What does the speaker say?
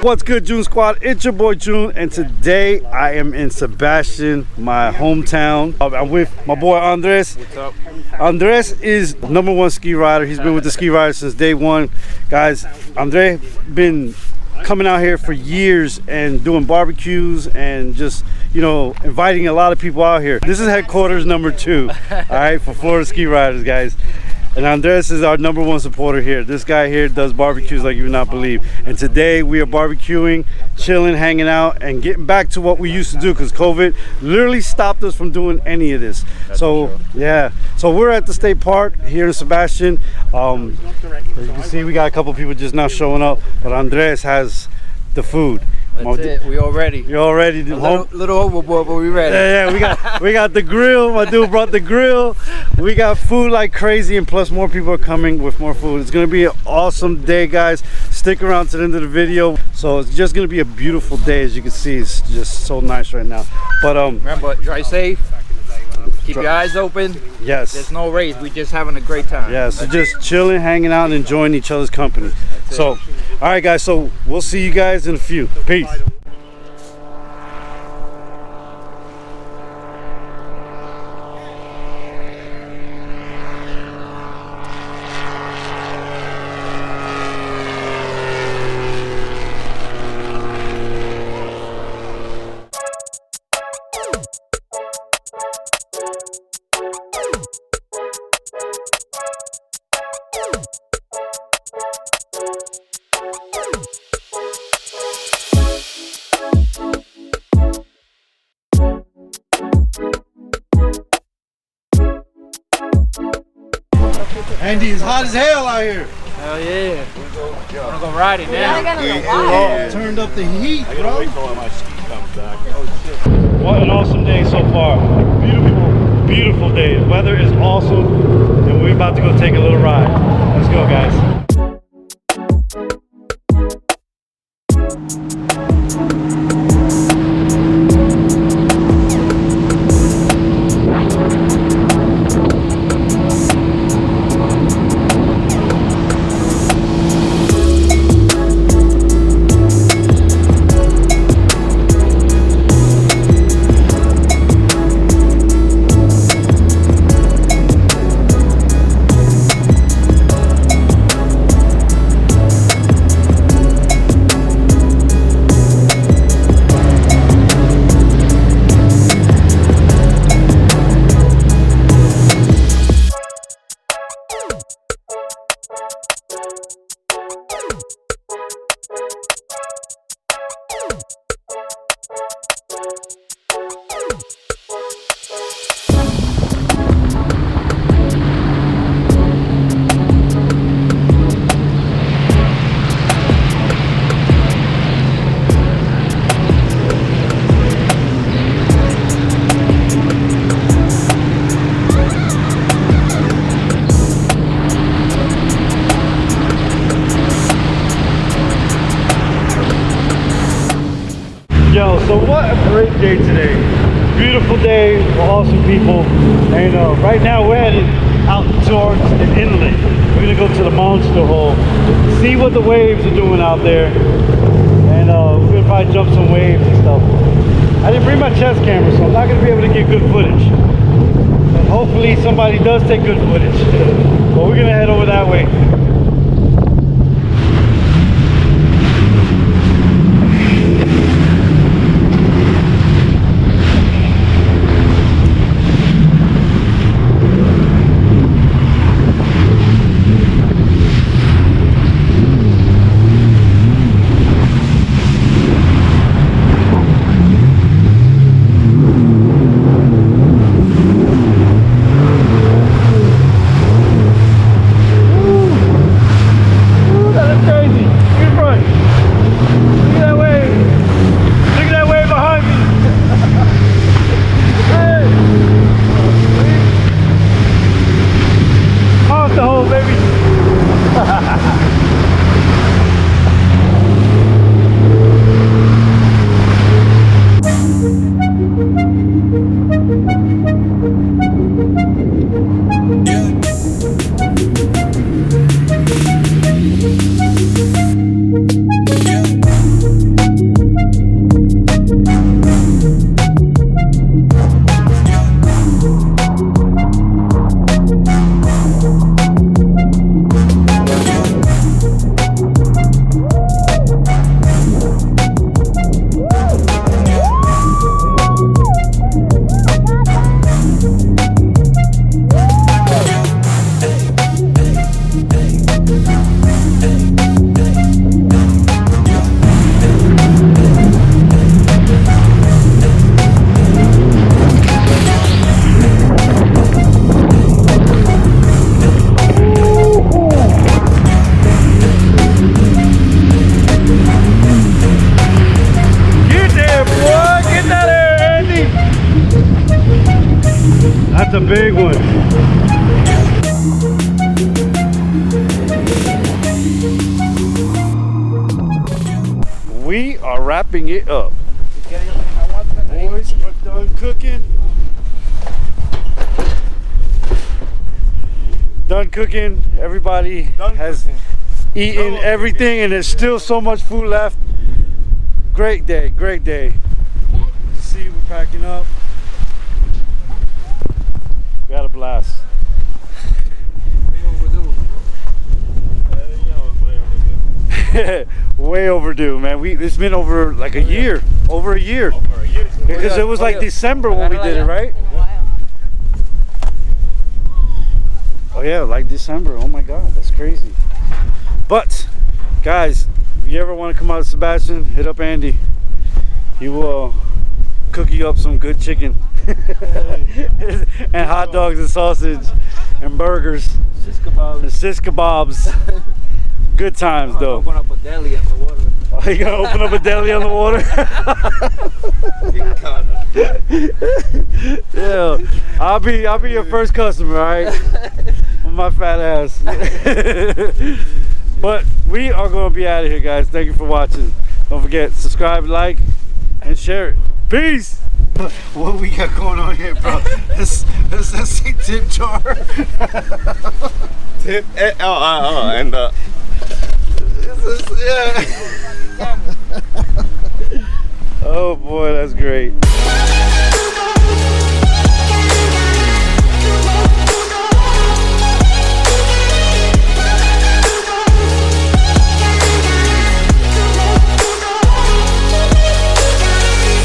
What's good, June Squad? It's your boy June, and today I am in Sebastian, my hometown. I'm with my boy Andres. What's up? Andres is #1 ski rider. He's been with the ski riders since day one. Guys, Andres been coming out here for years and doing barbecues and just, you know, inviting a lot of people out here. This is headquarters #2, all right, for Florida ski riders, guys. And Andres is our #1 supporter here. This guy here does barbecues like you would not believe. And today we are barbecuing, chilling, hanging out, and getting back to what we used to do, because COVID literally stopped us from doing any of this. So yeah, so we're at the state park here in Sebastian. As you can see, we got a couple people just now showing up, but Andres has the food. That's it. We all ready. You're all ready. Little overboard, but we ready. Yeah, we got the grill. My dude brought the grill. We got food like crazy, and plus more people are coming with more food. It's gonna be an awesome day, guys. Stick around to the end of the video. So it's just gonna be a beautiful day. As you can see, it's just so nice right now. But remember, drive safe. Keep your eyes open. Yes. There's no race. We just having a great time. Yeah, so just chilling, hanging out, and enjoying each other's company. So, all right, guys. So we'll see you guys in a few. Peace. Andy, it's hot as hell out here. Hell yeah. I'm gonna go ride it now. Turned up the heat, I gotta wait till my ski comes back. Oh shit. What an awesome day so far. Beautiful, beautiful day. The weather is awesome, and we're about to go take a little ride. Let's go, guys. Yo, so what a great day today. Beautiful day, awesome people. And right now we're headed out towards an inlet. We're gonna go to the monster hole, see what the waves are doing out there. And we're gonna probably jump some waves and stuff. I didn't bring my chest camera, so I'm not gonna be able to get good footage. But hopefully somebody does take good footage. But we're gonna head over that way. Woo! That's a big one. We are wrapping it up. Boys are done cooking. Done cooking. Everybody has eaten everything, and there's still so much food left. Great day, great day. See, we're packing up. We had a blast. Way overdue, man. It's been over like a year. Over a year. Because it was like December when we did it, right? Oh yeah, like December. Oh my God, that's crazy. But guys, if you ever want to come out to Sebastian, hit up Andy. He will cook you up some good chicken. And hot dogs and sausage and burgers. Sis kebabs. And sis kebabs. Good times though. Open up a deli on the water. Oh, you gonna open up a deli on the water? Yeah, I'll be your first customer, all right? On my fat ass. But we are gonna be out of here, guys. Thank you for watching. Don't forget, subscribe, like, and share it. Peace. What we got going on here, bro? Let's see tip jar. Tip, and this is, yeah.